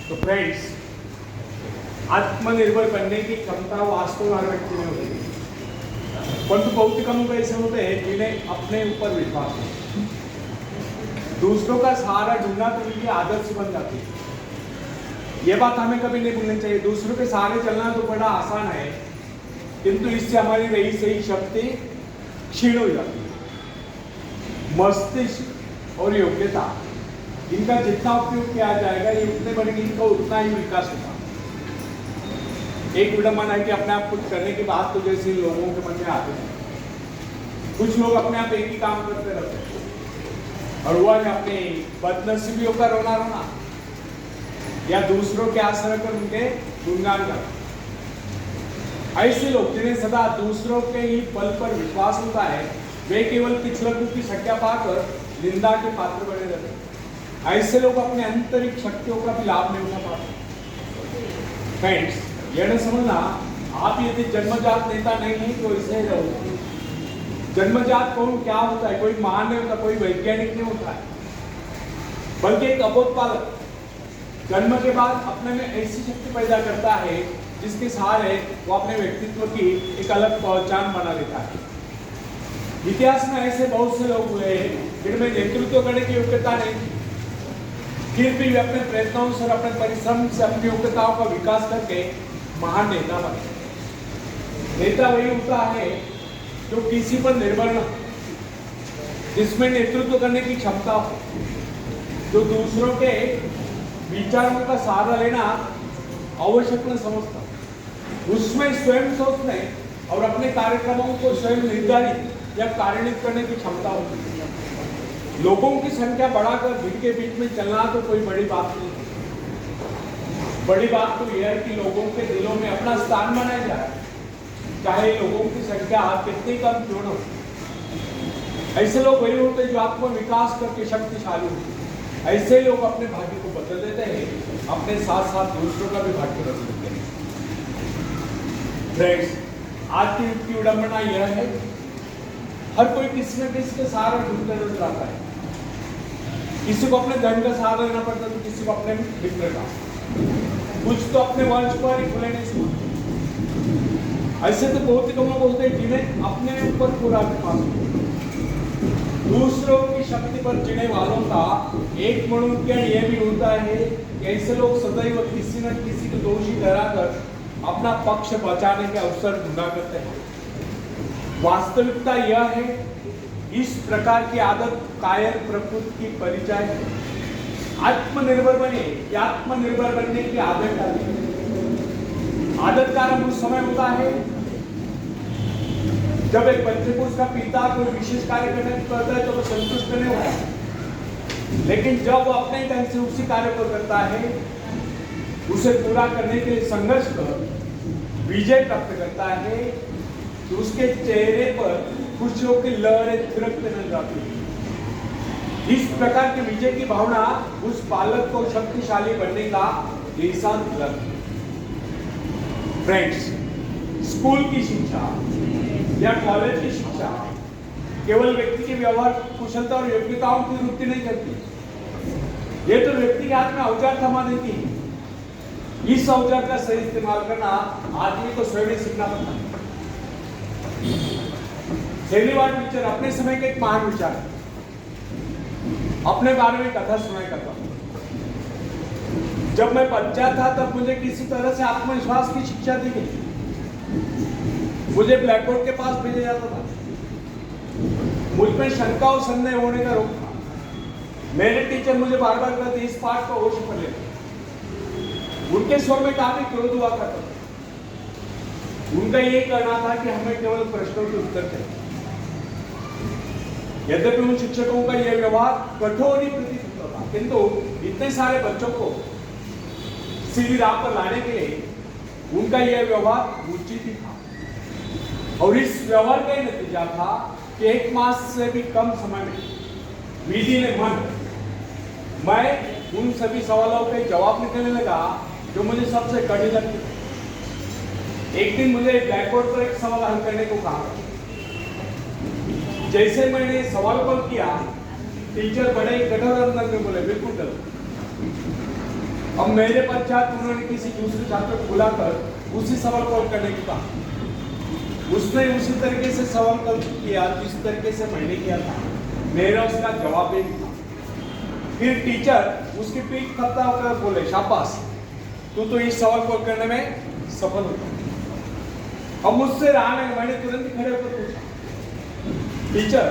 तो फ्रेंड्स, आत्मनिर्भर बनने की क्षमता वास्तव में हर व्यक्ति में होती है, परंतु बहुत कम लोग ऐसे होते हैं जिन्हें अपने ऊपर विश्वास है। दूसरों का सहारा ढूंढना तो उनकी आदत से बन जाती है। ये बात हमें कभी नहीं भूलनी चाहिए। दूसरों के सहारे चलना तो बड़ा आसान है, किंतु इससे हमारी रही सही शक्ति क्षीण हो जाती है। मस्तिष्क और योग्यता, इनका जितना उपयोग किया जाएगा ये उतने बढ़ेंगे, इनका उतना ही विकास होगा। एक विडंबना है कि अपने आप कुछ करने की बात तो जैसे लोगों के मन में आते हैं। कुछ लोग अपने आप एक ही काम करते रहते हैं और वह है अपनी बदनसीबियों का रोना रोना या दूसरों के आश्रय पर उनके गुणगान करना। ऐसे लोग जिन्हें सदा दूसरों के ही बल पर विश्वास होता है, वे केवल पिछलकों की संख्या पाकर निंदा के पात्र बने रहते हैं। ऐसे लोग अपने आंतरिक शक्तियों का भी लाभ नहीं उठा पाते। फ्रेंड्स, यह न समझना आप यदि जन्मजात नेता नहीं है तो ऐसे ही रहोगे। जन्मजात कौन क्या होता है? कोई महान नहीं होता, कोई वैज्ञानिक नहीं होता है, बल्कि एक अबोधपालक जन्म के बाद अपने में ऐसी शक्ति पैदा करता है जिसके सहारे वो अपने व्यक्तित्व की एक अलग पहचान बना लेता है। इतिहास में ऐसे बहुत से लोग हुए हैं जिनमें नेतृत्व करने की योग्यता नहीं थी, फिर भी वे अपने प्रयत्नों से और अपने परिश्रम से अपनी योग्यताओं का विकास करके महान नेता बने। नेता वही होता है जो किसी पर निर्भर न हो, जिसमें नेतृत्व करने की क्षमता हो, जो दूसरों के विचारों का सहारा लेना आवश्यक न समझता, उसमें स्वयं सोचने और अपने कार्यक्रमों को स्वयं निर्धारित या कार्यान्वित करने की क्षमता होती है। लोगों की संख्या बढ़ाकर भीड़ के बीच में चलना तो कोई बड़ी बात नहीं है। बड़ी बात तो यह है कि लोगों के दिलों में अपना स्थान बनाया जाए, चाहे लोगों की संख्या कितनी कम क्यों न हो। ऐसे लोग वही होते हैं जो आत्म विकास करके शक्तिशाली होते हैं। ऐसे लोग अपने भाग्य को बदल देते हैं, अपने साथ साथ दूसरों का भी भाग्य बदल देते हैं। फ्रेंड्स, आज की युग की विडंबना यह है, हर कोई किसी न किसी का सहारा ढूंढते नजर आता है। किसी को अपने धन का सहारा लेना पड़ता है, तो किसी को अपने मित्र का, कुछ तो अपने वंश पर ही खुले नहीं समझते। ऐसे तो बहुत ही कम लोग होते हैं जिन्हें अपने ऊपर पूरा विश्वास हो। दूसरों की शक्ति पर जीने वालों का एक मनोज्ञान यह भी होता है कि ऐसे लोग सदैव किसी न किसी को दोषी ठहराकर अपना पक्ष बचाने के अवसर ढूंढा करते हैं। वास्तविकता यह है, इस प्रकार की आदत कायर प्रकृति की परिचय है। आत्मनिर्भर बने या आत्मनिर्भर बनने की आदत डालिए। आदत का आरंभ उस समय होता है जब एक बच्चे को उसका पिता कोई विशेष कार्य करने को कहता है तो वो संतुष्ट नहीं होता, लेकिन जब वो अपने ढंग से उसी कार्य को करता है, उसे पूरा करने के लिए संघर्ष कर विजय प्राप्त करता है, तो उसके चेहरे पर खुशियों की लहरें थिरकते नजर आती है। इस प्रकार के विजय की भावना उस बालक को शक्तिशाली बनने का दिशा दिलाती है। फ्रेंड्स, स्कूल की शिक्षा या कॉलेज की शिक्षा केवल व्यक्ति के व्यवहार कुशलता और योग्यताओं की वृद्धि नहीं करती, ये तो व्यक्ति के हाथ में औजार थमा देती है। इस औजार का सही इस्तेमाल करना आदमी को स्वयं ही सीखना पड़ता है। सेलिवान टीचर अपने समय के एक महान विचार अपने बारे में कथा सुनाया करता हूं। जब मैं बच्चा था तब मुझे किसी तरह से आत्मविश्वास की शिक्षा दी गई। मुझे ब्लैक बोर्ड के पास भेजा जाता था, मुझ में शंका और संदेह होने का रोक था। मेरे टीचर मुझे बार बार कहते इस पाठ को होश पर ले। उनके स्वर में काफी क्रोध हुआ करता था। उनका ये कहना था कि हमें केवल प्रश्नों के उत्तर चाहिए। यद्यपि उन शिक्षकों का यह व्यवहार कठोर ही प्रतीत होता था, किंतु इतने सारे बच्चों को सीधी राह पर लाने के लिए उनका यह व्यवहार उचित ही था। और इस व्यवहार का नतीजा था कि 1 मास से भी कम समय में विधि ने मैं उन सभी सवालों के जवाब निकलने लगा जो मुझे सबसे कठिन लगती थी। एक दिन मुझे ब्लैक बोर्ड पर एक सवाल हल करने को कहा। जैसे मैंने सवाल हल किया, टीचर बड़े कठोर अंदाज में बोले, बिल्कुल गलत। अब मेरे पश्चात उन्होंने किसी दूसरे छात्र को बुलाकर उसी सवाल को हल करने की कहा। उसने उसी तरीके से सवाल कर किया जिस तरीके से मैंने किया था। मेरा उसका जवाब भी था। फिर टीचर उसकी पीठ थपथपा होकर बोले, शाबाश, तू तो इस सवाल को हल करने में सफल हो। अब मुझसे रहा नहीं, मैंने तुरंत खड़े होकर पूछा, टीचर,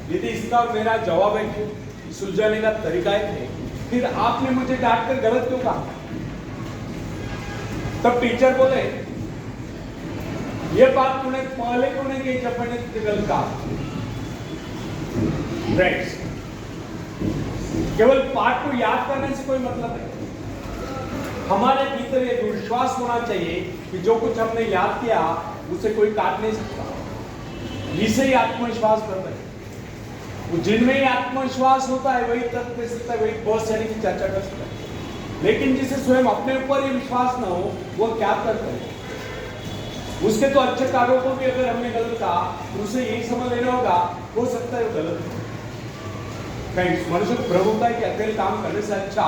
यदि इसका मेरा जवाब है सुलझाने का तरीका है, फिर आपने मुझे डांट कर गलत क्यों कहा? तब टीचर बोले, ये बात तूने पहले क्यों नहीं कही जब मैंने तुझे गलत कहा? फ्रेंड्स, केवल पाठ को याद करने से कोई मतलब नहीं। हमारे भीतर ये विश्वास होना चाहिए कि जो कुछ हमने याद किया उसे कोई काट नहीं सकता। इसे ही आत्मविश्वास करते हैं। जिनमें ही आत्मविश्वास होता है वही तर्क दे सकता है, वही बहुत सारी की चर्चा कर सकता है। लेकिन जिसे स्वयं अपने ऊपर ही विश्वास न हो, वो क्या करता है? उसके तो अच्छे कार्यों को भी अगर हमने गलत कहा तो उसे यही समझ लेना होगा, हो सकता है वो गलत है। फ्रेंड्स, मनुष्य को भ्रम होता है कि अकेले काम करने से अच्छा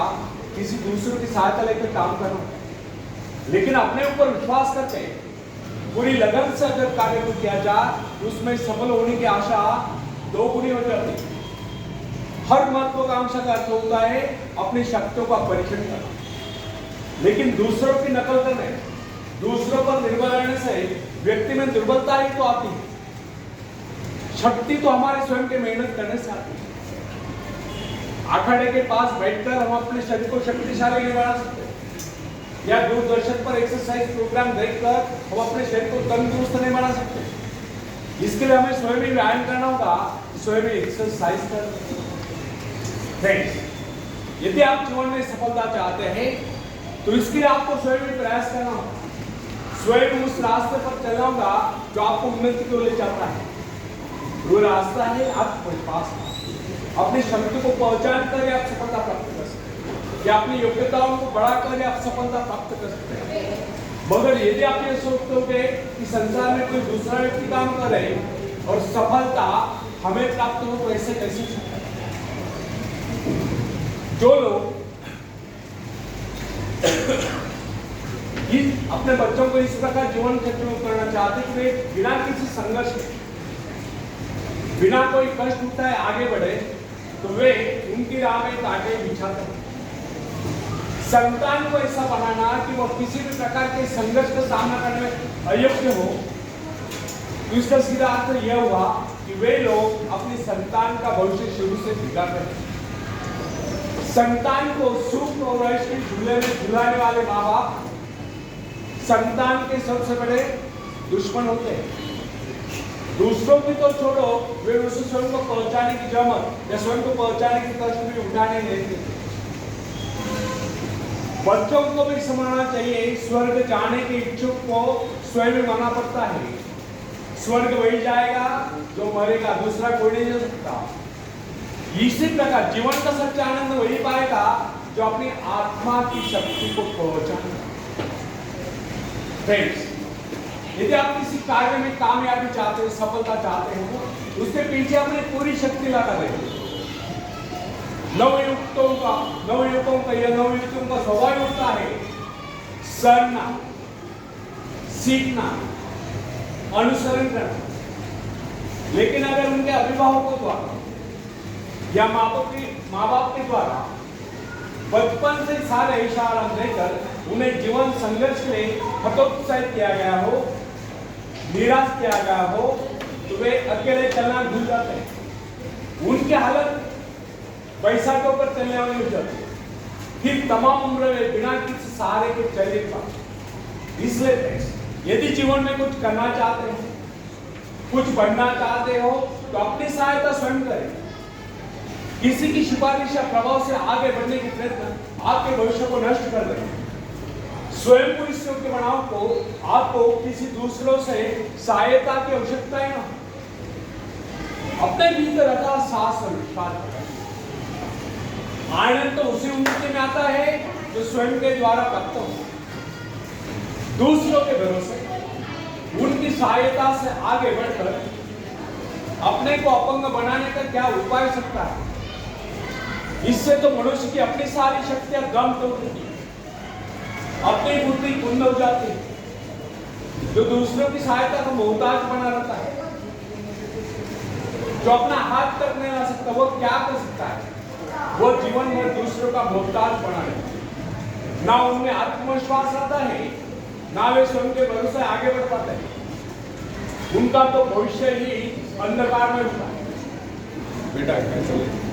किसी दूसरों की सहायता लेकर काम करना। लेकिन अपने ऊपर विश्वास करके पूरी लगन से अगर कार्य को किया जाए, उसमें सफल होने की आशा दो गुनी हो जाती है। हर महत्वाकांक्षा का अर्थ होता है अपनी शक्तियों का परीक्षण करना। लेकिन दूसरों की नकल करने, दूसरों पर निर्भर रहने से व्यक्ति में दुर्बलता ही तो आती है। शक्ति तो हमारे स्वयं के मेहनत करने से आती है। अखाड़े के पास बैठकर हम अपने शरीर को शक्तिशाली नहीं बना सकते, या दूरदर्शन पर एक्सरसाइज प्रोग्राम देखकर हम अपने शरीर को तंदुरुस्त नहीं बना सकते। इसके लिए हमें स्वयं ही व्यायाम करना होगा, स्वयं ही एक्सरसाइज करना। फ्रेंड्स, यदि आप जीवन में सफलता चाहते हैं तो इसके लिए आपको स्वयं ही प्रयास करना होगा। स्वयं उस रास्ते पर चलना होगा जो आपको उन्नति की ओर ले जाता है। वो रास्ता है आत्मविश्वास का। अपनी शक्ति को पहचान कर आप सफलता प्राप्त कर सकते हैं, या अपनी योग्यताओं को बढ़ाकर आप सफलता प्राप्त कर सकते हैं। मगर यदि आप ये सोचते हो कि संसार में कोई दूसरा व्यक्ति काम कर रहे और सफलता हमें प्राप्त हो, तो ऐसे कैसे सकता है? जो लोग अपने बच्चों को इस प्रकार जीवन क्षेत्र में करना चाहते कि वे बिना किसी संघर्ष के, बिना कोई कष्ट उठाए आगे बढ़े, तो वे उनकी राह में कांटे बिछाते हैं। संतान को ऐसा बनाना कि वह किसी भी प्रकार के संघर्ष का सामना करने में अयोग्य हो, तो इसका सीधा अर्थ यह हुआ कि वे लोग अपनी संतान का भविष्य शुरू से बिगाड़ रहे हैं। संतान को सुख और ऐश के झूले में झुलाने वाले माँ बाप संतान के सबसे बड़े दुश्मन होते हैं। दूसरों की तो छोड़ो, वे उसे स्वयं को पहुंचाने की जमत या स्वयं को पहुंचाने की कष्ट भी उठाने नहीं देते। बच्चों को भी समझना चाहिए, स्वर्ग जाने के इच्छुक को स्वयं मना पड़ता है। स्वर्ग वही जाएगा जो मरेगा, दूसरा कोई नहीं जा सकता। इसी प्रकार जीवन का सच्चा आनंद वही पाएगा जो अपनी आत्मा की शक्ति को पहचानेगा। फ्रेंड्स, यदि आप किसी कार्य में कामयाबी चाहते हो, सफलता चाहते हो, उसके पीछे अपनी पूरी शक्ति लगा देंगे। नवयुक्तों का या नवयुक्तों का स्वभाव होता है सराहना, सीखना, अनुसरण करना। लेकिन अगर उनके अभिभावकों द्वारा या माँ बाप के द्वारा बचपन से सारे इशारा देकर उन्हें जीवन संघर्ष के लिए हतोत्साहित किया गया हो, निराश किया गया हो, तो वे अकेले चलना भूल जाते हैं। उनकी हालत बैसाखों पर चलने वाली हो जाती है। फिर तमाम उम्र में बिना किसी सहारे के चले पाते। इसलिए यदि जीवन में कुछ करना चाहते हो, कुछ बनना चाहते हो, तो अपनी सहायता स्वयं करें। किसी की सिफारिश या प्रभाव से आगे बढ़ने की प्रयत्न आपके भविष्य को नष्ट कर देंगे। स्वयं को इस योग्य बनाओ को आपको किसी दूसरों से सहायता की आवश्यकता है ना। अपने भीतर रखा साहस और विश्वास। आनंद तो उसी उन्नति में आता है जो स्वयं के द्वारा प्राप्त हो। दूसरों के भरोसे उनकी सहायता से आगे बढ़कर अपने को अपंग बनाने का क्या उपाय हो सकता है? इससे तो मनुष्य की अपनी सारी शक्तियां दम तोड़ देती है। अपनी बुद्धि कुंद हो जाती है। जो दूसरों की सहायता का मोहताज बना रहता है, जो अपना हाथ तक नहीं ला सकता, वो क्या कर सकता है? वो जीवन भर दूसरों का मोहताज बना रहता है। ना उनमें आत्मविश्वास आता है, ना वे स्वयं के भरोसे आगे बढ़ पाते हैं। उनका तो भविष्य ही अंधकार में होता है। बेटा कैसे